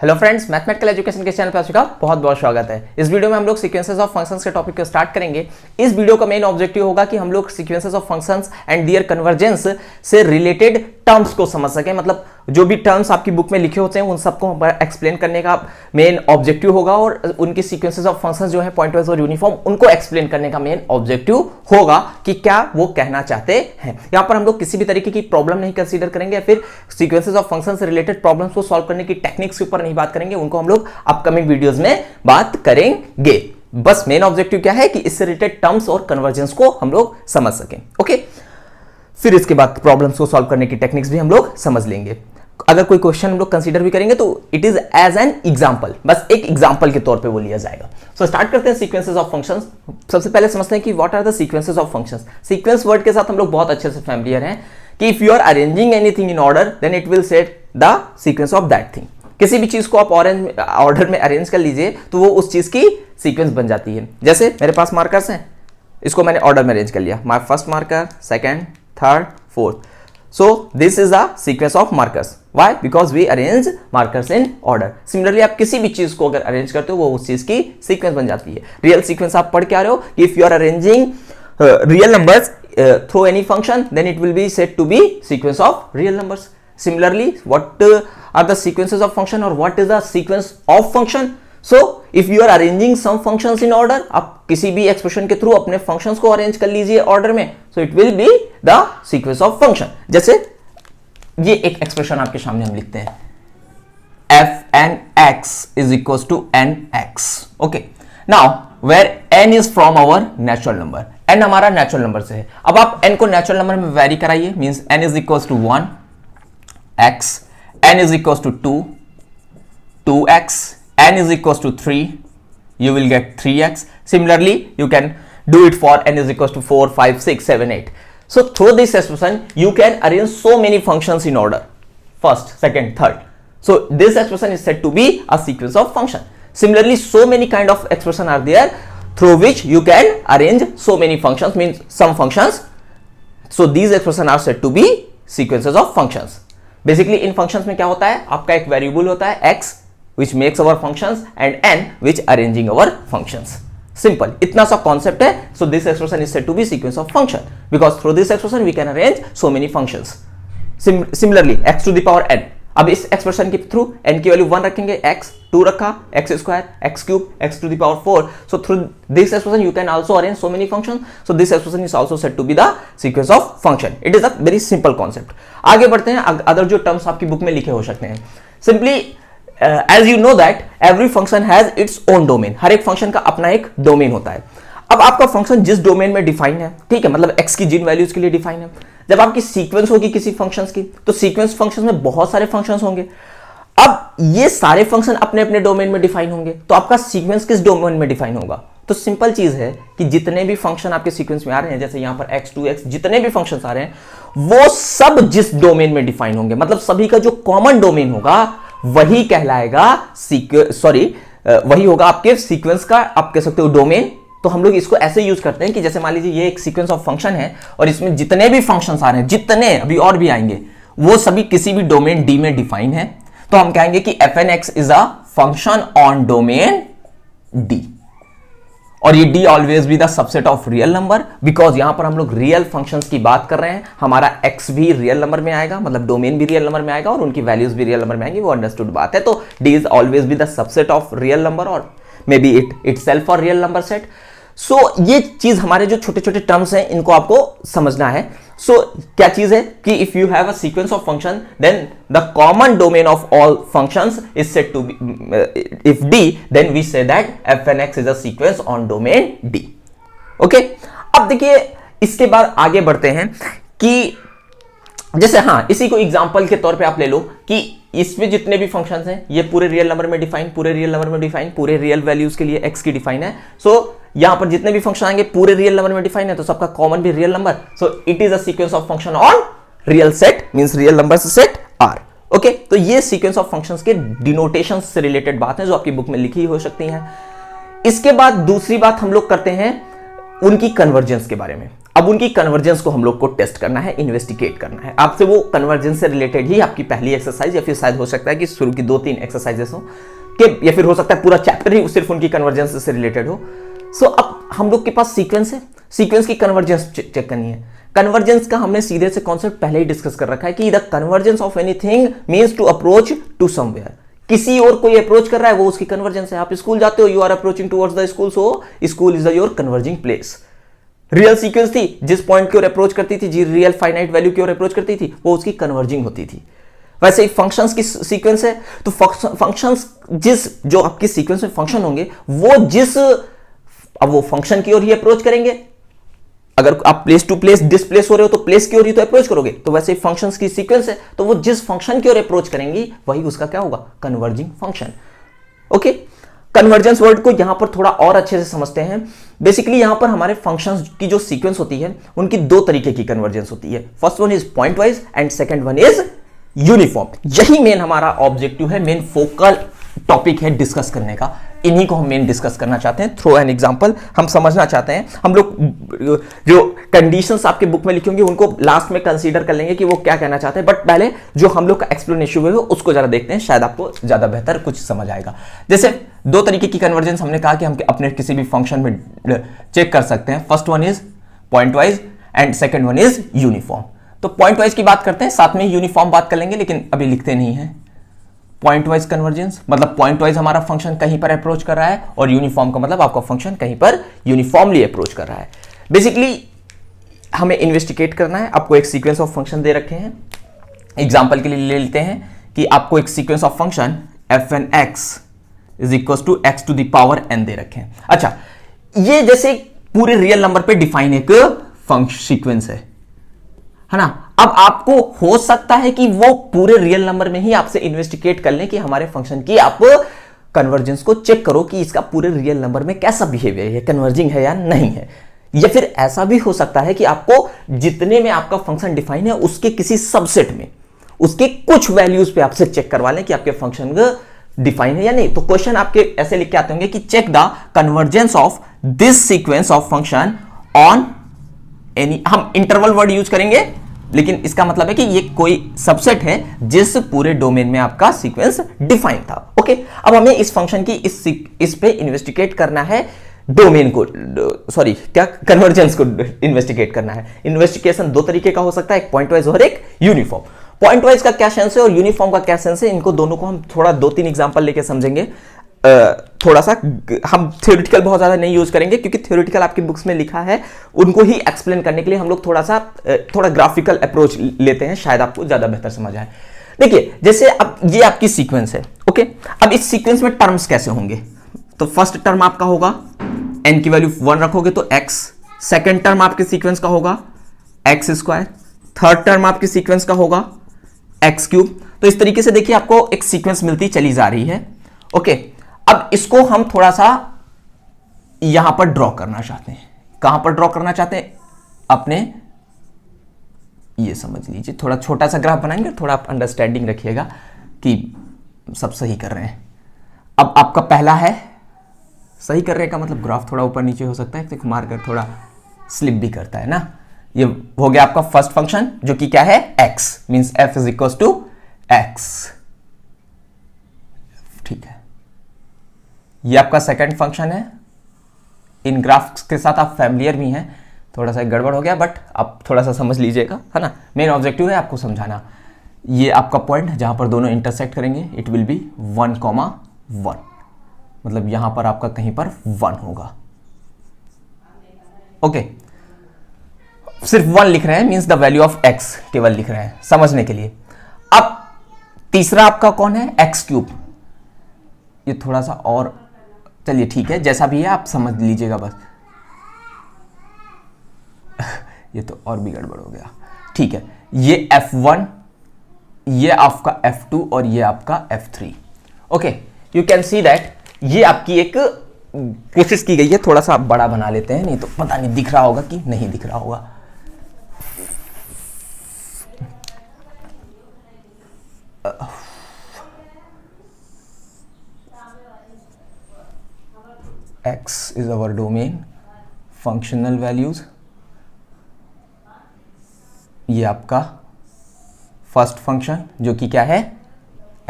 Hello friends, mathematical education के channel पर आपका बहुत बहुत स्वागत है। इस वीडियो में हम लोग सीक्वेंसेस ऑफ फंक्शंस के टॉपिक को स्टार्ट करेंगे। इस वीडियो का मेन ऑब्जेक्टिव होगा कि हम लोग sequences of functions and their convergence से रिलेटेड टर्म्स को समझ सकें। मतलब जो भी टर्म्स आपकी बुक में लिखे होते हैं उन सबको एक्सप्लेन करने का मेन ऑब्जेक्टिव होगा और उनकी सीक्वेंसेस ऑफ फंक्शंस जो है पॉइंट वाइज और यूनिफॉर्म उनको एक्सप्लेन करने का मेन ऑब्जेक्टिव होगा कि क्या वो कहना चाहते हैं। यहाँ पर हम लोग किसी भी तरीके की प्रॉब्लम नहीं कंसीडर करेंगे या फिर सीक्वेंसेस ऑफ फंक्शंस से रिलेटेड प्रॉब्लम्स को सॉल्व करने की टेक्निक्स के ऊपर नहीं बात करेंगे, उनको हम लोग अपकमिंग वीडियोस में बात करेंगे। बस मेन ऑब्जेक्टिव क्या है कि इससे रिलेटेड टर्म्स और कन्वर्जेंस को हम लोग समझ सकें। ओके, फिर इसके बाद प्रॉब्लम्स को सॉल्व करने की टेक्निक्स भी हम लोग समझ लेंगे। अगर कोई क्वेश्चन हम लोग कंसीडर भी करेंगे तो it is as an example, बस एक एग्जांपल के तौर पे वो लिया जाएगा। सो स्टार्ट करते हैं सीक्वेंसेस ऑफ फंक्शंस। सबसे पहले समझते हैं कि what are the sequences of functions. Sequence word के साथ हम लोग बहुत अच्छे से फैमिलियर हैं कि if you are arranging anything in order then it will set the sequence of that thing. किसी भी चीज को आप ऑर्डर में अरेंज कर लीजिए तो वो उस चीज की सीक्वेंस बन जाती है। जैसे मेरे पास मार्कर्स हैं, इसको मैंने ऑर्डर में अरेंज कर लिया, my first marker, second, third, fourth. So this is a sequence of markers. Why? Because we arrange markers in order. Similarly, आप किसी भी चीज को अगर अरेंज करते हो वो उस चीज की सीक्वेंस बन जाती है। रियल सीक्वेंस आप पढ़ के आ रहे हो कि if you are arranging real numbers through any function, then it will be said to be sequence of real numbers. Similarly, what are the sequences of function or what is the sequence of function? So if you are arranging some functions in order, आप किसी भी expression के through अपने functions को arrange कर लीजिए order में, so it will be the sequence of function. जैसे ये एक एक्सप्रेशन आपके सामने हम लिखते हैं, f(n(x) is equals to nx. Okay. Now where n is from our natural number, n हमारा नेचुरल नंबर से है। अब आप n को नेचुरल नंबर में वेरी कराइए, means n is equals to 1, x, n is equals to 2, 2x, n is equals to 3, you will get 3x. Similarly, you can do it for n is equals to 4, 5, 6, 7, 8. So through this expression, you can arrange so many functions in order. First, second, third. So this expression is said to be a sequence of function. Similarly, so many kind of expression are there through which you can arrange so many functions, means some functions. So these expressions are said to be sequences of functions. Basically, in functions में क्या होता है, आपका एक variable होता है x, which makes our functions, and n which arranging our functions. Simple, इतना सा concept है. So this expression is said to be sequence of function because through this expression we can arrange so many functions. Similarly, x to the power n. अब इस expression के through n की value 1 रखेंगे, x 2 रखा, x square, x cube, x to the power 4. So through this expression you can also arrange so many functions. So this expression is also said to be the sequence of function. It is a very simple concept. आगे बढ़ते हैं, other जो terms आपकी book में लिखे हो सकते हैं। Simply as you know that every function has its own domain. हर एक फंक्शन का अपना एक डोमेन होता है। अब आपका फंक्शन जिस डोमेन में डिफाइन है, ठीक है, मतलब x की जिन वैल्यूज के लिए डिफाइन है, जब आपकी सीक्वेंस होगी किसी फंक्शंस की तो सीक्वेंस फंक्शंस में बहुत सारे फंक्शंस होंगे। अब ये सारे फंक्शन अपने अपने डोमेन में डिफाइन होंगे तो आपका सीक्वेंस किस डोमेन में डिफाइन होगा? तो सिंपल चीज है कि जितने भी फंक्शन आपके सीक्वेंस में आ रहे हैं, जैसे यहां पर x 2x, जितने भी फंक्शंस आ रहे हैं वो सब जिस डोमेन में डिफाइन होंगे, मतलब सभी का जो कॉमन डोमेन होगा वही कहलाएगा वही होगा आपके सीक्वेंस का, आप कह सकते हो डोमेन। तो हम लोग इसको ऐसे यूज करते हैं कि जैसे मान लीजिए ये एक सीक्वेंस ऑफ फंक्शन है और इसमें जितने भी फंक्शंस आ रहे हैं, जितने अभी और भी आएंगे, वो सभी किसी भी डोमेन डी में डिफाइन है। तो हम कहेंगे कि fn(x) is a function on domain D, और ये d always be the subset of real number, because यहां पर हम लोग रियल फंक्शंस की बात कर रहे हैं। हमारा x भी रियल नंबर में आएगा, मतलब डोमेन भी रियल नंबर में आएगा और उनकी वैल्यूज भी रियल नंबर में आएंगी, वो अंडरस्टूड बात है। तो d is always be the subset of real number और मे बी इट सेल्फ और रियल नंबर सेट। सो ये चीज हमारे जो छोटे छोटे टर्म्स हैं इनको आपको समझना है। सो क्या चीज है कि if you have a sequence of function then the common domain of all functions is said to be if d, then we say that fn(x) is a sequence on domain d। Okay, अब देखिए इसके बाद आगे बढ़ते हैं कि जैसे हाँ, इसी को एग्जांपल के तौर पे आप ले लो कि इसमें जितने भी फंक्शंस हैं ये पूरे रियल नंबर में डिफाइन, पूरे रियल नंबर में डिफाइन, पूरे रियल वैल्यूज के लिए x की डिफाइन है। सो यहां पर जितने भी फंक्शन आएंगे पूरे रियल नंबर में डिफाइन है, तो सबका कॉमन भी real number. So it is a sequence of function on real set, means real number set R। Okay, तो ये सीक्वेंस ऑफ फंक्शंस के डिनोटेशन से रिलेटेड बात है जो आपकी बुक में लिखी हो सकती है। इसके बाद दूसरी बात हम लोग करते हैं उनकी कन्वर्जेंस के बारे में। अब उनकी कन्वर्जेंस को हम लोग को टेस्ट करना है, इन्वेस्टिगेट करना है। आपसे वो कन्वर्जेंस से रिलेटेड ही आपकी पहली एक्सरसाइज, या फिर शायद हो सकता है कि शुरू की 2-3 एक्सरसाइजेस हो कि, या फिर हो सकता है पूरा चैप्टर ही सिर्फ उनकी कन्वर्जेंस से रिलेटेड हो। सो अब हम लोग के पास सीक्वेंस है, सीक्वेंस की कन्वर्जेंस चेक करनी है। कन्वर्जेंस का हमने सीधे से कॉन्सेप्ट पहले ही डिस्कस कर रखा है कि the convergence of anything means to approach to somewhere. किसी और कोई अप्रोच कर रहा है, वो उसकी कन्वर्जेंस है। आप स्कूल जाते हो, you are approaching towards the school, so school is your converging place. Real sequence थी, जिस पॉइंट की ओर अप्रोच करती थी, जी रियल फाइनाइट वैल्यू की ओर अप्रोच करती थी, वो उसकी कन्वर्जिंग होती थी। वैसे ही फंक्शंस की सीक्वेंस है, तो फंक्शंस जो आपके सीक्वेंस में फंक्शन होंगे, वो अब वो फंक्शन की ओर ही अप्रोच करेंगे। अगर आप प्लेस टू प्लेस डिस्प्लेस हो रहे हो तो प्लेस की ओर ही तो अप्रोच करोगे। तो वैसे ही फंक्शंस की सीक्वेंस है, तो वो जिस फंक्शन की ओर अप्रोच करेंगी वही उसका क्या होगा, converging function. Okay, convergence word को यहां पर थोड़ा और अच्छे से समझते हैं। बेसिकली यहां पर हमारे फंक्शंस की जो सीक्वेंस होती है, उनकी 2 तरीके की कन्वर्जेंस होती है। First one is point wise and second one is uniform. यही मेन हमारा ऑब्जेक्टिव है, मेन फोकल टॉपिक है डिस्कस करने का। इन्हीं को हम मेन डिस्कस करना चाहते हैं थ्रू एन एग्जांपल। हम समझना चाहते हैं, हम लोग जो कंडीशंस आपके बुक में लिखी होंगी उनको लास्ट में कंसीडर कर लेंगे कि वो क्या कहना चाहते हैं, बट पहले जो हम लोग का एक्सप्लेनेशन है उसको जरा देखते हैं, शायद आपको ज्यादा बेहतर कुछ समझ आएगा। जैसे 2 तरीके की कन्वर्जेंस हमने कहा कि हम अपने किसी भी फंक्शन में चेक कर सकते हैं। First one is point wise and second one is uniform. तो पॉइंट वाइज की बात करते हैं, साथ में यूनिफॉर्म बात कर लेंगे, लेकिन अभी लिखते नहीं है। पॉइंट वाइज कन्वर्जेंस मतलब पॉइंट वाइज हमारा फंक्शन कहीं पर अप्रोच कर रहा है, और यूनिफॉर्म का मतलब आपका फंक्शन कहीं पर यूनिफॉर्मली अप्रोच कर रहा है। बेसिकली हमें इन्वेस्टिगेट करना है। आपको एक सीक्वेंस ऑफ फंक्शन दे रखे हैं, एग्जांपल के लिए ले लेते हैं कि आपको एक sequence of function fn(x) is equal to x to the power n दे रखे हैं। अच्छा, ये जैसे पूरे रियल नंबर पे डिफाइन एक फंक्शन सीक्वेंस है ना। अब आपको हो सकता है कि वो पूरे रियल नंबर में ही आपसे इन्वेस्टिगेट कर लें कि हमारे फंक्शन की आप कन्वर्जेंस को चेक करो कि इसका पूरे रियल नंबर में कैसा बिहेवियर है, कन्वर्जिंग है या नहीं है। या फिर ऐसा भी हो सकता है कि आपको जितने में आपका फंक्शन डिफाइन है उसके किसी सबसेट में उसके कुछ वैल्यूज पे आपसे चेक करवा लें कि आपके फंक्शन डिफाइन है या नहीं। तो क्वेश्चन आपके ऐसे लिख के आते होंगे कि check the convergence of this sequence of function on any. हम इंटरवल वर्ड यूज करेंगे, लेकिन इसका मतलब है कि ये कोई सबसेट है जिस पूरे डोमेन में आपका सीक्वेंस डिफाइन था। ओके, अब हमें इस फंक्शन की इस पे इन्वेस्टिगेट करना है, डोमेन को सॉरी क्या कन्वर्जेंस को इन्वेस्टिगेट करना है। इन्वेस्टिगेशन 2 तरीके का हो सकता है, एक पॉइंट वाइज और एक यूनिफॉर्म। पॉइंट वाइज का क्या सेंस है और यूनिफॉर्म का क्या सेंस है, इनको दोनों को हम थोड़ा 2-3 एग्जांपल लेके समझेंगे। थोड़ा सा हम थ्योरेटिकल बहुत ज्यादा नहीं यूज करेंगे, क्योंकि थ्योरेटिकल आपकी बुक्स में लिखा है, उनको ही एक्सप्लेन करने के लिए हम लोग थोड़ा ग्राफिकल अप्रोच लेते हैं, शायद आपको ज्यादा बेहतर समझ आए। देखिए, जैसे अब ये आपकी सीक्वेंस है। ओके, अब इस सीक्वेंस में टर्म्स कैसे होंगे, तो फर्स्ट टर्म आपका होगा n की वैल्यू 1 रखोगे तो x, सेकेंड टर्म आपके सीक्वेंस का होगा x², थर्ड टर्म आपके सीक्वेंस का होगा x³। तो इस तरीके से देखिए आपको एक सीक्वेंस मिलती चली जा रही है। ओके, अब इसको हम थोड़ा सा यहां पर ड्रॉ करना चाहते हैं। कहां पर ड्रॉ करना चाहते हैं, अपने ये समझ लीजिए, थोड़ा छोटा सा ग्राफ बनाएंगे, थोड़ा आप अंडरस्टैंडिंग रखिएगा कि सब सही कर रहे हैं। अब आपका पहला है, सही कर रहे का मतलब ग्राफ थोड़ा ऊपर नीचे हो सकता है, तो मार्कर थोड़ा स्लिप भी करता है ना। ये हो गया आपका फर्स्ट फंक्शन, जो कि क्या है x, means f is equal to x। ठीक है, ये आपका सेकंड फंक्शन है। इन ग्राफ्स के साथ आप फैमिलियर भी हैं, थोड़ा सा गड़बड़ हो गया बट आप थोड़ा सा समझ लीजिएगा, है ना। मेन ऑब्जेक्टिव है आपको समझाना। ये आपका पॉइंट जहां पर दोनों इंटरसेक्ट करेंगे, इट विल बी 1,1, मतलब यहां पर आपका कहीं पर 1 होगा। ओके, सिर्फ 1 लिख रहे हैं, means the value of x केवल लिख रहे हैं समझने के लिए। अब तीसरा आपका कौन है, x³। ये थोड़ा सा और, चलिए ठीक है, जैसा भी है आप समझ लीजिएगा बस। ये तो और भी गड़बड़ हो गया। ठीक है, ये f1, ये आपका f2 और ये आपका f3। Okay, you can see that ये आपकी एक कोशिश की गई है। थोड़ा सा बड़ा बना लेते हैं, नहीं तो पता नहीं दिख रहा होगा कि नहीं दिख रहा होगा। x is our domain, functional values, ये आपका फर्स्ट फंक्शन जो कि क्या है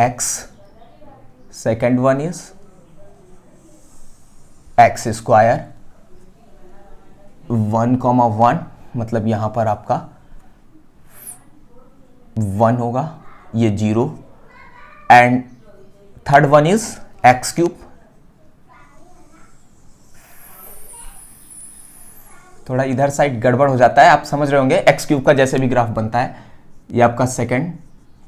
x, second one is x square 1,1, मतलब यहां पर आपका 1 होगा, ये 0, and third one is x cube. थोड़ा इधर साइड गड़बड़ हो जाता है, आप समझ रहे होंगे, एक्स क्यूब का जैसे भी ग्राफ बनता है, ये आपका second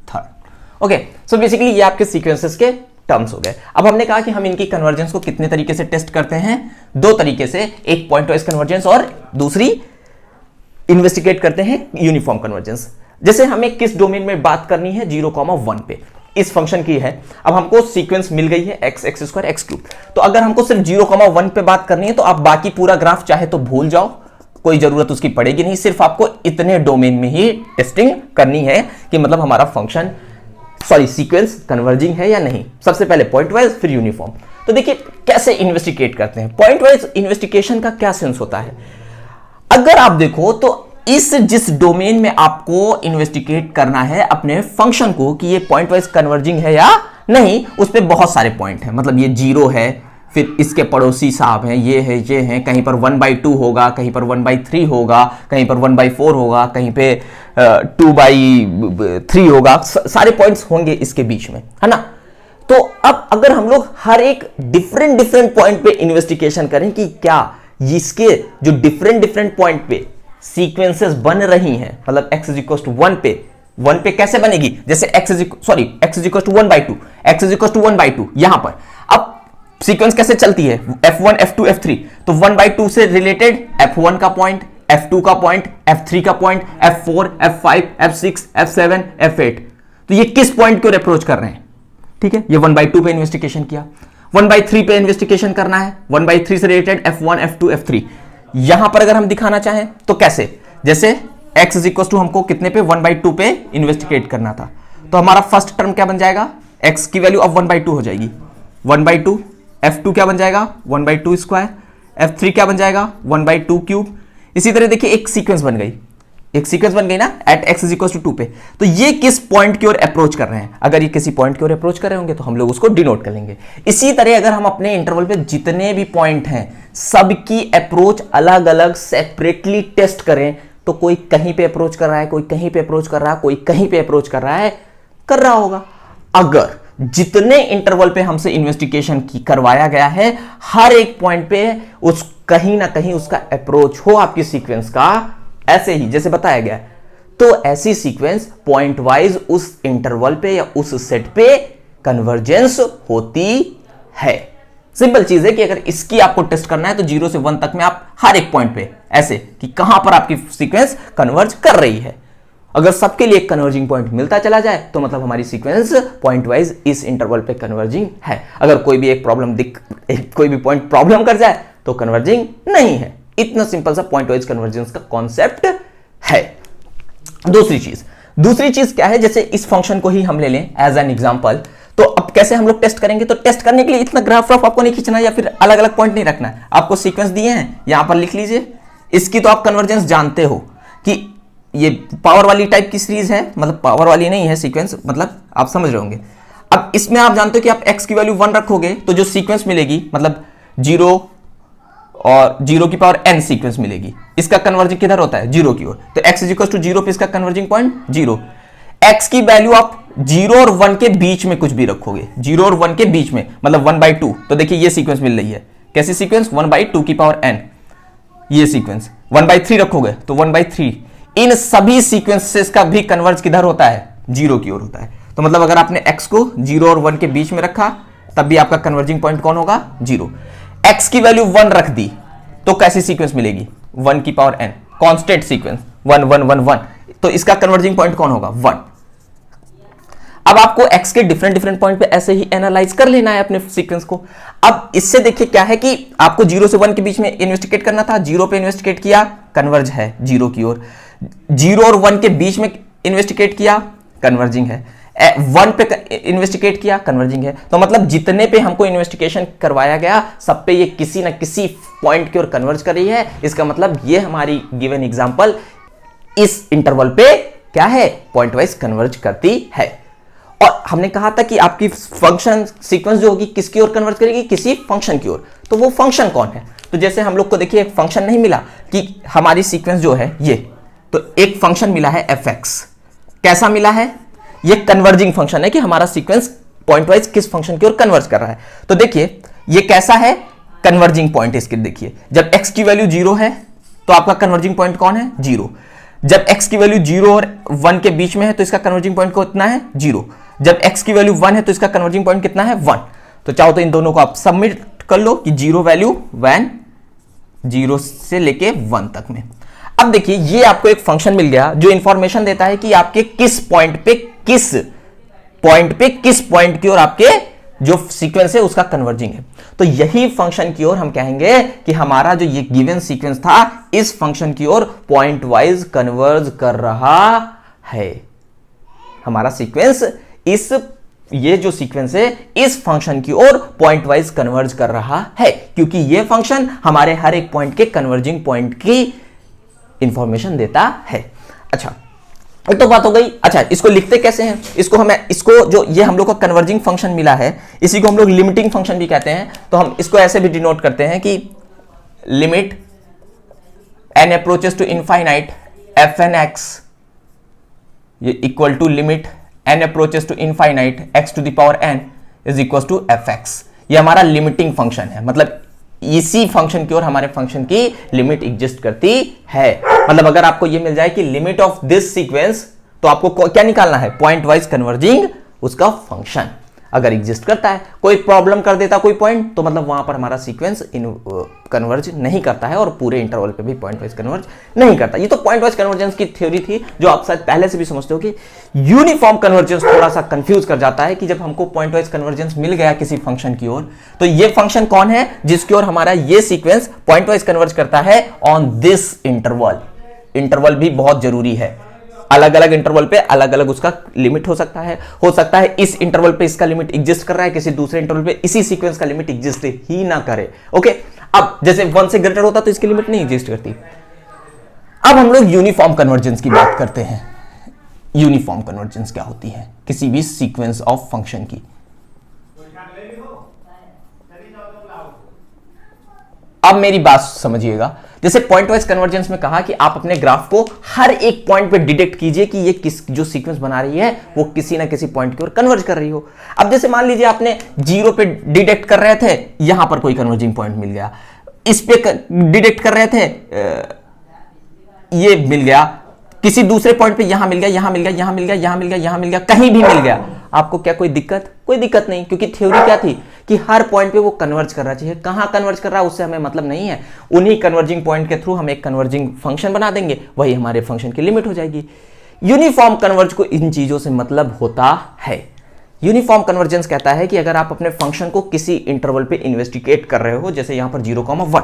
third. Okay, so basically ये आपके सीक्वेंसेस के टर्म्स हो गए। अब हमने कहा कि हम इनकी कन्वर्जेंस को कितने तरीके से टेस्ट करते हैं, दो तरीके से, एक पॉइंट वाइज कन्वर्जेंस और दूसरी इन्वेस्टिगेट करते हैं यूनिफॉर्म कन्वर्जेंस। जैसे हमें किस डोमेन में बात करनी है, 0,1 पे, इस फंक्शन की है। अब हमको सीक्वेंस मिल गई है x, x square, x cube. तो अगर हमको सिर्फ 0,1 पे बात करनी है तो आप बाकी पूरा ग्राफ चाहे तो भूल जाओ, कोई जरूरत उसकी पड़ेगी नहीं, सिर्फ आपको इतने डोमेन में ही टेस्टिंग करनी है कि मतलब हमारा फंक्शन सीक्वेंस कन्वर्जिंग है या नहीं। सबसे पहले पॉइंट वाइज, फिर यूनिफॉर्म। तो देखिए कैसे इन्वेस्टिगेट करते हैं। पॉइंट वाइज इन्वेस्टिगेशन का क्या सेंस होता है, अगर आप देखो तो इस जिस डोमेन में आपको इन्वेस्टिगेट करना है अपने फंक्शन को कि ये पॉइंट वाइज कन्वर्जिंग है या नहीं, उस पे बहुत सारे पॉइंट हैं। मतलब ये 0 है, फिर इसके पड़ोसी साहब हैं, ये है, ये हैं, कहीं पर 1/2 होगा, कहीं पर 1/3 होगा, कहीं पर 1/4 होगा, कहीं पे 2/3 होगा, सारे पॉइंट्स होंगे इसके बीच में, है ना। तो अब अगर हम लोग हर एक डिफरेंट पॉइंट पे इन्वेस्टिगेशन करें कि क्या इसके जो डिफरेंट पॉइंट पे सीक्वेंसेस बन रही हैं, मतलब x = 1 पे कैसे बनेगी, जैसे x = 1/2, x = 1/2 यहां पर। अब सीक्वेंस कैसे चलती है, f1 f2 f3, तो 1/2 से रिलेटेड f1 का पॉइंट, f2 का पॉइंट, f3 का point, f4 f5 f6 f7 f8। तो ये किस पॉइंट की ओर अप्रोच कर रहे हैं, ठीक है। ये 1/2 पे इन्वेस्टिगेशन किया, 1/3 पे इन्वेस्टिगेशन करना है, 1/3 से रिलेटेड f1 f2 f3। यहां पर अगर हम दिखाना चाहें तो कैसे, जैसे x = हमको कितने पे, 1/2 पे इन्वेस्टिगेट करना था, तो हमारा फर्स्ट टर्म क्या बन जाएगा, x की वैल्यू अब 1/2 हो जाएगी, 1/2, f2 क्या बन जाएगा 1/2 स्क्वायर, f3 क्या बन जाएगा 1/2 क्यूब। इसी तरह देखिए एक सीक्वेंस बन गई ना एट x = 2 पे। तो ये किस पॉइंट की ओर अप्रोच कर रहे हैं, अगर ये किसी पॉइंट की ओर अप्रोच कर रहे होंगे तो हम लोग उसको डिनोट कर लेंगे। इसी तरह अगर हम अपने इंटरवल पे जितने भी पॉइंट हैं सबकी अप्रोच अलग अलग सेपरेटली टेस्ट करें, तो कोई कहीं पे अप्रोच कर रहा है, कोई कहीं पे अप्रोच कर रहा है, कोई कहीं पे अप्रोच कर रहा होगा। अगर जितने इंटरवल पे हमसे इन्वेस्टिगेशन करवाया गया है हर एक पॉइंट पे उस कहीं ना कहीं उसका अप्रोच हो आपकी सीक्वेंस का, ऐसे ही जैसे बताया गया, तो ऐसी सीक्वेंस पॉइंट वाइज उस इंटरवल पे या उस सेट पे कन्वर्जेंस होती है। सिंपल चीज है कि अगर इसकी आपको टेस्ट करना है तो 0 से 1 तक में आप हर एक पॉइंट पे ऐसे कि कहां पर आपकी सीक्वेंस कन्वर्ज कर रही है। अगर सबके लिए एक कन्वर्जिंग पॉइंट मिलता चला जाए तो मतलब हमारी सीक्वेंस पॉइंट वाइज इस इंटरवल पे कन्वर्जिंग है। अगर कोई भी कोई भी पॉइंट प्रॉब्लम कर जाए तो कन्वर्जिंग नहीं है। इतना सिंपल सा पॉइंट वाइज कन्वर्जेंस का कॉन्सेप्ट है। दूसरी चीज क्या है, जैसे इस फंक्शन को ही हम ले लें एज एन एग्जांपल, तो अब कैसे हम लोग टेस्ट करेंगे, तो टेस्ट करने के लिए इतना ग्राफ आपको नहीं खींचना या फिर अलग अलग पॉइंट नहीं रखना है। आपको सीक्वेंस दिए हैं, यहां पर लिख लीजिए। इसकी तो आप कन्वर्जेंस जानते हो कि ये पावर वाली टाइप की सीरीज है, मतलब पावर वाली नहीं है सीक्वेंस, मतलब आप समझ रहे होंगे। अब इसमें आप जानते हो कि आप x की वैल्यू 1 रखोगे तो जो सीक्वेंस मिलेगी मतलब 0 और 0 की पावर n सीक्वेंस मिलेगी। इसका कन्वर्जिंग किधर होता है, 0 की ओर। तो x = 0 पे इसका कन्वर्जिंग पॉइंट 0। x की वैल्यू आप 0 और 1 के बीच में कुछ भी रखोगे, 0 और 1 के बीच में, मतलब 1/2। तो देखिए ये सीक्वेंस मिल रही है, कैसी सीक्वेंस, 1/2 की पावर n। ये सीक्वेंस 1/3 रखोगे तो 1/3। इन सभी सीक्वेंसेस का भी कन्वर्ज किधर होता है, 0 की ओर होता है। तो मतलब अगर आपने x को 0 और 1 के बीच में रखा तब भी आपका कन्वर्जिंग पॉइंट कौन होगा, 0। x की वैल्यू 1 रख दी तो कैसी सीक्वेंस मिलेगी, 1 की पावर n, कांस्टेंट सीक्वेंस 1 1 1 1। तो इसका कन्वर्जिंग पॉइंट कौन होगा, 1। अब आपको x के डिफरेंट पॉइंट पे ऐसे ही एनालाइज कर लेना है अपने सीक्वेंस को। अब इससे देखिए क्या है कि आपको 0 से 1 के बीच में इन्वेस्टिगेट करना था, 0 पे इन्वेस्टिगेट किया, कन्वर्ज है 0 की ओर। 0 और 1 के बीच में इन्वेस्टिगेट किया, कन्वर्जिंग है। 1 पे इन्वेस्टिगेट किया, कन्वर्जिंग है। तो मतलब जितने पे हमको इन्वेस्टिगेशन करवाया गया सब पे ये किसी ना किसी पॉइंट की ओर कन्वर्ज कर रही है। इसका मतलब ये हमारी गिवन एग्जांपल इस इंटरवल पे क्या है, पॉइंट वाइज कन्वर्ज करती है। और हमने कहा था कि आपकी फंक्शन सीक्वेंस जो होगी किसकी ओर कन्वर्ज करेगी, किसी फंक्शन की ओर। तो वो फंक्शन कौन है, तो जैसे हम लोग को देखिए एक फंक्शन नहीं मिला कि हमारी सीक्वेंस जो है ये, तो एक फंक्शन मिला है fx। कैसा मिला है, ये कन्वर्जिंग फंक्शन है कि हमारा सीक्वेंस पॉइंट वाइज किस फंक्शन की ओर कन्वर्ज कर रहा है। तो देखिए ये कैसा है, कन्वर्जिंग पॉइंट। इसके देखिए जब x की वैल्यू 0 है तो आपका कन्वर्जिंग पॉइंट कौन है, 0। जब x की वैल्यू 0 और 1 के बीच में है तो इसका कन्वर्जिंग पॉइंट कितना है, 0। जब x की वैल्यू 1 है तो इसका कन्वर्जिंग पॉइंट कितना है, 1। तो चाहो तो इन दोनों को आप सबमिट कर लो कि 0 वैल्यू 1, 0 से लेके 1 तक में। अब देखिए ये आपको एक फंक्शन मिल गया जो इंफॉर्मेशन देता है कि आपके किस पॉइंट की ओर आपके जो सीक्वेंस है उसका कन्वर्जिंग है। तो यही फंक्शन की ओर हम कहेंगे कि हमारा जो ये गिवन सीक्वेंस था इस फंक्शन की ओर पॉइंट वाइज कन्वर्ज कर रहा है। हमारा सीक्वेंस ये जो सीक्वेंस है इस फंक्शन की ओर पॉइंट वाइज कन्वर्ज कर रहा है, क्योंकि ये फंक्शन हमारे हर एक पॉइंट के कन्वर्जिंग पॉइंट की इंफॉर्मेशन देता है। अच्छा एक तो बात हो गई। अच्छा इसको लिखते कैसे हैं, इसको जो ये हम लोग को कन्वर्जिंग फंक्शन मिला है इसी को हम लोग लिमिटिंग फंक्शन भी कहते हैं। तो हम इसको ऐसे भी डिनोट करते हैं कि limit n approaches to infinite fn x ये equal to limit n approaches to infinite x to the power n is equal to fx। ये हमारा लिमिटिंग फंक्शन है, मतलब इसी फंक्शन की ओर हमारे फंक्शन की लिमिट एग्जिस्ट करती है। मतलब अगर आपको ये मिल जाए कि लिमिट ऑफ दिस सीक्वेंस, तो आपको क्या निकालना है, पॉइंट वाइज कन्वर्जिंग उसका फंक्शन अगर एग्जिस्ट करता है। कोई प्रॉब्लम कर देता कोई पॉइंट, तो मतलब वहां पर हमारा सीक्वेंस कन्वर्ज नहीं करता है और पूरे इंटरवल पे भी पॉइंट वाइज कन्वर्ज नहीं करता। ये तो पॉइंट वाइज कन्वर्जेंस की थ्योरी थी जो आप शायद पहले से भी समझते हो कि यूनिफॉर्म कन्वर्जेंस थोड़ा सा कंफ्यूज कर जाता है कि जब हमको पॉइंट वाइज कन्वर्जेंस मिल गया किसी फंक्शन की ओर, तो ये फंक्शन कौन है जिसकी ओर हमारा ये सीक्वेंस पॉइंट वाइज कन्वर्ज करता है ऑन दिस इंटरवल। इंटरवल भी बहुत जरूरी है, अलग अलग इंटरवल पे अलग अलग उसका लिमिट हो सकता है इस इंटरवल पे इसका लिमिट एग्जिस्ट कर रहा है, किसी दूसरे इंटरवल पे इसी सीक्वेंस का लिमिट एग्जिस्ट ही ना करे। ओके, अब जैसे 1 से ग्रेटर होता तो इसकी लिमिट नहीं एग्जिस्ट करती। अब हम लोग यूनिफॉर्म कन्वर्जेंस की बात करते हैं। यूनिफॉर्म कन्वर्जेंस क्या होती है किसी भी सीक्वेंस ऑफ फंक्शन की। अब मेरी बात समझिएगा, जैसे पॉइंट वाइज कन्वर्जेंस में कहा कि आप अपने ग्राफ को हर एक पॉइंट पे डिटेक्ट कीजिए कि ये जो सीक्वेंस बना रही है वो किसी ना किसी पॉइंट की ओर कन्वर्ज कर रही हो। अब जैसे मान लीजिए आपने 0 पे डिटेक्ट कर रहे थे, यहां पर कोई कन्वर्जिंग पॉइंट मिल गया, इस पे डिटेक्ट कर रहे थे, ये मिल गया, किसी दूसरे पॉइंट पे यहां मिल गया, यहां मिल गया, यहां मिल गया, यहां मिल गया, यहां मिल गया, कहीं भी मिल गया, आपको क्या कोई दिक्कत? कोई दिक्कत नहीं, क्योंकि थ्योरी क्या थी कि हर पॉइंट पे वो कन्वर्ज करना चाहिए। कहां कन्वर्ज कर रहा है उससे हमें मतलब नहीं है, उन्हीं कन्वर्जिंग पॉइंट के थ्रू हम एक कन्वर्जिंग फंक्शन बना देंगे, वही हमारे फंक्शन की लिमिट हो जाएगी। यूनिफॉर्म कन्वर्ज को इन चीजों से मतलब होता है। यूनिफॉर्म कन्वर्जेंस कहता है कि अगर आप अपने फंक्शन को किसी इंटरवल पे इन्वेस्टिगेट कर रहे हो, जैसे यहां पर 0,1,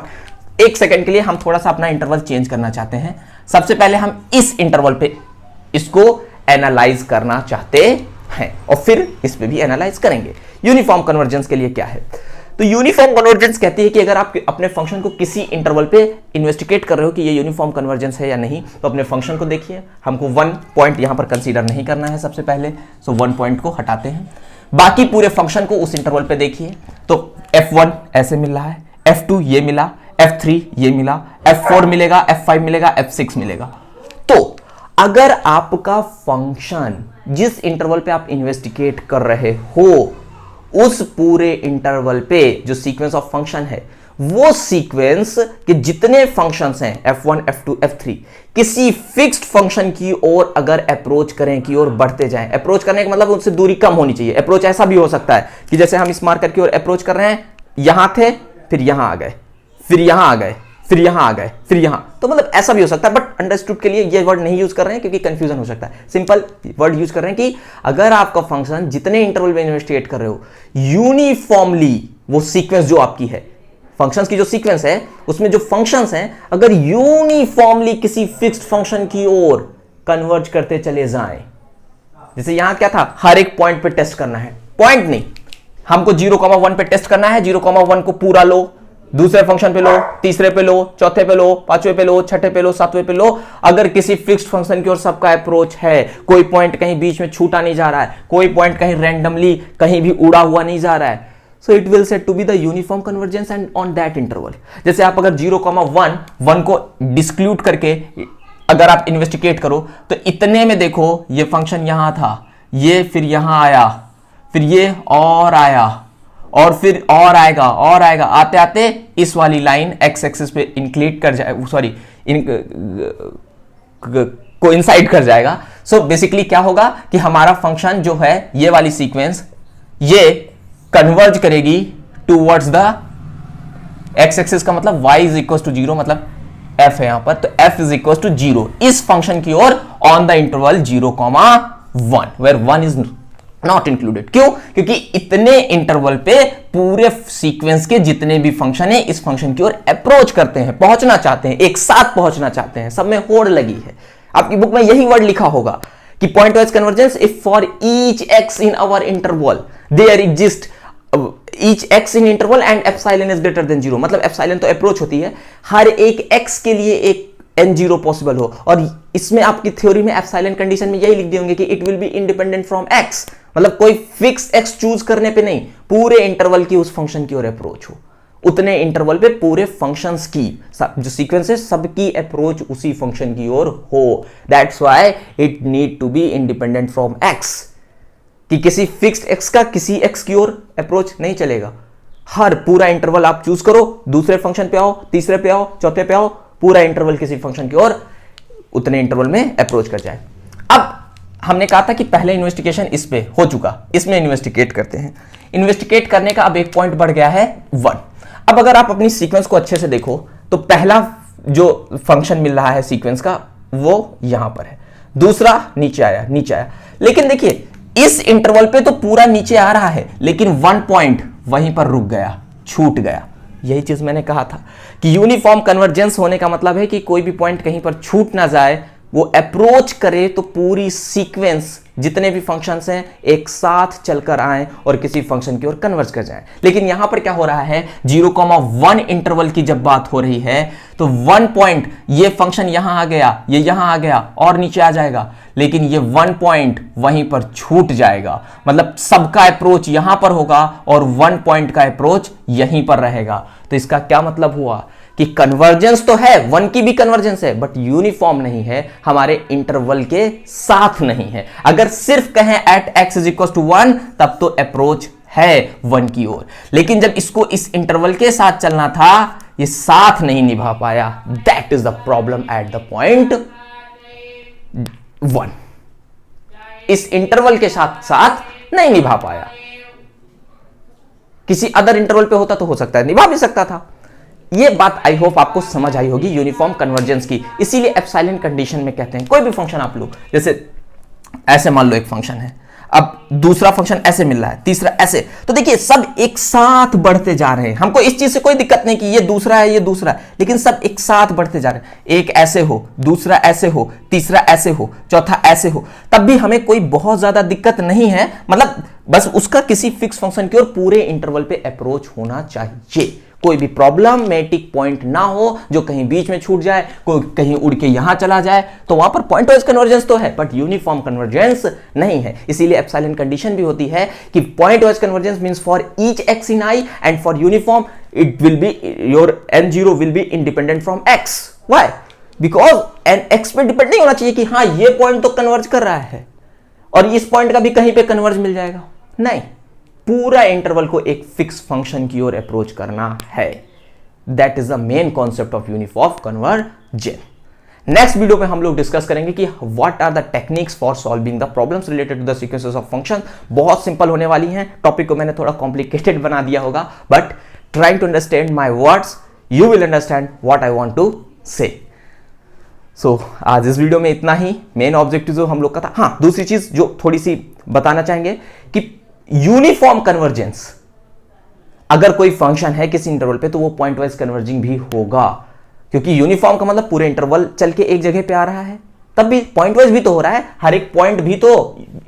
एक सेकंड के लिए हम थोड़ा सा अपना इंटरवल चेंज करना चाहते हैं। सबसे पहले हम इस इंटरवल पे इसको एनालाइज करना चाहते हैं और फिर इस पे भी एनालाइज करेंगे। यूनिफॉर्म कन्वर्जेंस के लिए क्या है, तो यूनिफॉर्म कन्वर्जेंस कहती है कि अगर आप अपने फंक्शन को किसी इंटरवल पे इन्वेस्टिगेट कर रहे हो कि ये यूनिफॉर्म कन्वर्जेंस है या नहीं, तो अपने फंक्शन को देखिए। हमको 1 पॉइंट यहां पर कंसीडर नहीं करना है सबसे पहले, सो 1 पॉइंट को हटाते हैं। बाकी पूरे फंक्शन को उस इंटरवल पे देखिए, तो f1 ऐसे मिल रहा है, f2 ये मिला, f3 ये मिला, f4 मिलेगा, f5 मिलेगा, f6 मिलेगा। तो अगर आपका फंक्शन जिस इंटरवल पे आप इन्वेस्टिगेट कर रहे हो उस पूरे इंटरवल पे जो सीक्वेंस ऑफ फंक्शन है, वो सीक्वेंस के जितने फंक्शंस हैं f1, f2, f3 किसी फिक्स्ड फंक्शन की ओर अगर अप्रोच करें, की ओर बढ़ते जाएं, अप्रोच करने का मतलब उनसे दूरी कम होनी चाहिए। अप्रोच ऐसा भी हो सकता है कि जैसे हम इस मार्कर की ओर अप्रोच कर रहे हैं, यहां थे, फिर यहां आ गए, फिर यहां आ गए, फिर यहां आ गए, फिर यहां, तो मतलब ऐसा भी हो सकता है। बट अंडरस्टूड के लिए ये वर्ड नहीं यूज कर रहे हैं क्योंकि कंफ्यूजन हो सकता है। सिंपल वर्ड यूज कर रहे हैं कि अगर आपका फंक्शन जितने इंटरवल में इन्वेस्टिगेट कर रहे हो यूनिफॉर्मली वो सीक्वेंस जो आपकी है, फंक्शंस की जो सीक्वेंस है उसमें जो फंक्शंस हैं अगर यूनिफॉर्मली किसी फिक्स्ड फंक्शन की ओर कन्वर्ज करते चले जाएं, जैसे यहां क्या था, हर एक पॉइंट पे टेस्ट करना है, पॉइंट नहीं, हमको 0,1 पे टेस्ट करना है, 0,1 को पूरा लो, दूसरे फंक्शन पे लो, तीसरे पे लो, चौथे पे लो, पांचवे पे लो, छठे पे लो, सातवें पे लो। अगर किसी फिक्स्ड फंक्शन की ओर सबका अप्रोच है, कोई पॉइंट कहीं बीच में छूटा नहीं जा रहा है, कोई पॉइंट कहीं रैंडमली कहीं भी उड़ा हुआ नहीं जा रहा है, so it will set to be the uniform convergence and on that interval. जैसे आप अगर 0,1 को डिस्क्लूड करके अगर आप इन्वेस्टिगेट करो तो इतने में देखो ये फंक्शन यहां था, ये फिर यहां आया, फिर ये और आया, और फिर और आएगा, और आएगा, आते आते इस वाली लाइन एक्स एक्सिस पे इंक्लीड कर जाए, सॉरी कोइंसाइड कर जाएगा। सो बेसिकली क्या होगा कि हमारा फंक्शन जो है ये वाली सीक्वेंस ये कन्वर्ज करेगी टूवर्ड्स द एक्स एक्सिस का मतलब y इज इक्वल टू 0, मतलब f है यहां पर, तो f इज इक्वल टू 0 इस फंक्शन की ओर on the interval 0,1 where 1 is not included. क्यों? क्योंकि इतने इंटरवल पे पूरे सीक्वेंस के जितने भी फंक्शन है इस फंक्शन की ओर अप्रोच करते हैं, पहुंचना चाहते हैं, एक साथ पहुंचना चाहते हैं, सब में होड़ लगी है। आपकी बुक में यही वर्ड लिखा होगा कि point wise convergence if for each x in our interval there exist each x in interval and epsilon is greater than 0, मतलब एप्सिलॉन तो अप्रोच होती है, हर एक एक्स के लिए एक n0 पॉसिबल हो। और इसमें आपकी थ्योरी में एप्सिलॉन कंडीशन में यही लिख दिए होंगे कि it will be independent from x, मतलब कोई फिक्स x चूज करने पे नहीं, पूरे इंटरवल की उस फंक्शन की ओर अप्रोच हो, उतने इंटरवल पे पूरे फंक्शंस की जो सीक्वेंस है सबकी अप्रोच उसी फंक्शन की ओर हो। That's why it need to be independent from x, कि किसी फिक्स्ड x का किसी x की ओर अप्रोच नहीं चलेगा। हर पूरा इंटरवल आप चूज करो, दूसरे फंक्शन पे आओ, तीसरे पे आओ, चौथे पे आओ, पूरा इंटरवल किसी फंक्शन की ओर उतने इंटरवल में अप्रोच कर जाए। अब हमने कहा था कि पहले इन्वेस्टिगेशन इस पे हो चुका, इसमें इन्वेस्टिगेट करते हैं। इन्वेस्टिगेट करने का अब एक पॉइंट बढ़ गया है 1। अब अगर आप अपनी सीक्वेंस को अच्छे से देखो तो पहला जो फंक्शन मिल रहा है सीक्वेंस का वो यहां पर है, दूसरा नीचे आया, नीचे आया, लेकिन देखिए इस इंटरवल पे तो पूरा नीचे आ रहा है, लेकिन 1 पॉइंट वहीं पर रुक गया, छूट गया। यही चीज मैंने कहा था कि यूनिफॉर्म कन्वर्जेंस होने का मतलब है कि कोई भी पॉइंट कहीं पर छूट ना जाए, वो अप्रोच करे तो पूरी सीक्वेंस जितने भी फंक्शंस हैं एक साथ चलकर आए और किसी फंक्शन की ओर कन्वर्ज कर जाए। लेकिन यहां पर क्या हो रहा है, 0,1 इंटरवल की जब बात हो रही है तो 1 पॉइंट ये फंक्शन यहां आ गया, ये यहां आ गया और नीचे आ जाएगा, लेकिन ये 1 पॉइंट वहीं पर छूट जाएगा, मतलब सबका अप्रोच यहां पर होगा और 1 पॉइंट का अप्रोच यहीं पर रहेगा। तो इसका क्या मतलब हुआ कि कन्वर्जेंस तो है, 1 की भी कन्वर्जेंस है, बट यूनिफॉर्म नहीं है, हमारे इंटरवल के साथ नहीं है। अगर सिर्फ कहें at x is equal to 1 तब तो अप्रोच है 1 की ओर, लेकिन जब इसको इस इंटरवल के साथ चलना था ये साथ नहीं निभा पाया। That is the problem at the point 1, इस इंटरवल के साथ साथ नहीं निभा पाया। किसी अदर इंटरवल पे होता तो हो सकता है निभा भी सकता था। ये बात आई होप आपको समझ आई होगी यूनिफॉर्म कन्वर्जेंस की। इसीलिए एप्सिलॉन कंडीशन में कहते हैं कोई भी फंक्शन आप लो, जैसे ऐसे मान लो एक फंक्शन है, अब दूसरा फंक्शन ऐसे मिल रहा है, तीसरा ऐसे, तो देखिए सब एक साथ बढ़ते जा रहे हैं। हमको इस चीज से कोई दिक्कत नहीं कि ये दूसरा है ये दूसरा है, लेकिन सब एक साथ बढ़ते जा रहे हैं। एक ऐसे हो, दूसरा ऐसे हो, तीसरा ऐसे हो, चौथा ऐसे हो, तब भी हमें कोई बहुत ज्यादा दिक्कत नहीं है, मतलब बस उसका किसी फिक्स फंक्शन की ओर पूरे इंटरवल पे अप्रोच होना चाहिए। कोई भी प्रॉब्लमेटिक पॉइंट ना हो जो कहीं बीच में छूट जाए, कोई कहीं उड़ के यहां चला जाए, तो वहां पर पॉइंट वाइज कन्वर्जेंस तो है बट यूनिफॉर्म कन्वर्जेंस नहीं है। इसीलिए एप्सिलॉन कंडीशन भी होती है कि point wise convergence means for each x in I and for uniform it will be your n0 will be independent from x। Why? Because n x पे depend नहीं होना चाहिए कि हाँ ये पॉइंट तो कन्वर्ज कर रहा है और इस पॉइंट का भी कहीं पे कन्वर्ज मिल जाएगा, नहीं, पूरा इंटरवल को एक फिक्स फंक्शन की ओर अप्रोच करना है। That is the main concept of uniform convergence. Next video में हम लोग डिस्कस करेंगे कि what are the techniques for solving the problems related to the sequences of function. बहुत सिंपल होने वाली हैं, टॉपिक को मैंने थोड़ा कॉम्प्लिकेटेड बना दिया होगा, but trying to understand my words you will understand what I want to say. So आज इस वीडियो में इतना ही। मेन ऑब्जेक्टिव जो हम लोग का था, हाँ दूसरी चीज जो थोड़ी सी बताना चाहेंगे कि यूनिफॉर्म कन्वर्जेंस, अगर कोई फंक्शन है किसी इंटरवल पे तो वो पॉइंट वाइज कन्वर्जिंग भी होगा, क्योंकि यूनिफॉर्म का मतलब पूरे इंटरवल चल के एक जगह पे आ रहा है, तब भी पॉइंट वाइज भी तो हो रहा है, हर एक पॉइंट भी तो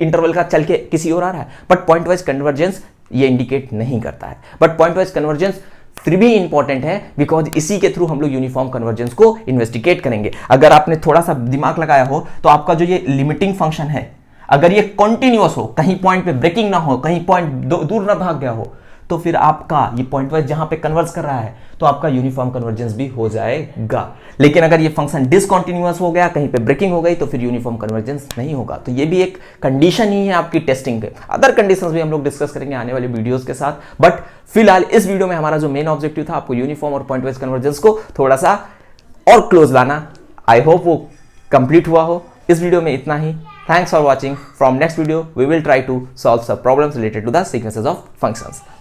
इंटरवल का चल के किसी और आ रहा है, बट पॉइंट वाइज कन्वर्जेंस ये इंडिकेट नहीं करता है। बट पॉइंट वाइज कन्वर्जेंस फिर भी इंपॉर्टेंट है बिकॉज इसी के थ्रू हम लोग यूनिफॉर्म कन्वर्जेंस को इन्वेस्टिगेट करेंगे। अगर आपने थोड़ा सा दिमाग लगाया हो तो आपका जो ये लिमिटिंग फंक्शन है, अगर ये कंटिन्यूअस हो, कहीं पॉइंट पे ब्रेकिंग ना हो, कहीं पॉइंट दूर ना भाग गया हो, तो फिर आपका ये पॉइंट वाइज जहां पे कन्वर्ज कर रहा है तो आपका यूनिफॉर्म कन्वर्जेंस भी हो जाएगा। लेकिन अगर ये फंक्शन डिसकंटिन्यूअस हो गया, कहीं पे ब्रेकिंग हो गई, तो फिर यूनिफॉर्म कन्वर्जेंस नहीं होगा। तो ये भी एक कंडीशन ही है आपकी टेस्टिंग पे। अदर कंडीशंस भी हम लोग डिस्कस करेंगे आने वाले वीडियोस के साथ, बट फिलहाल इस वीडियो में हमारा जो मेन ऑब्जेक्टिव था आपको यूनिफॉर्म और पॉइंट वाइज कन्वर्जेंस को थोड़ा सा और क्लोज लाना। आई होप वो कंप्लीट हुआ हो। इस वीडियो में इतना ही। Thanks for watching. From next video, we will try to solve some problems related to the sequences of functions.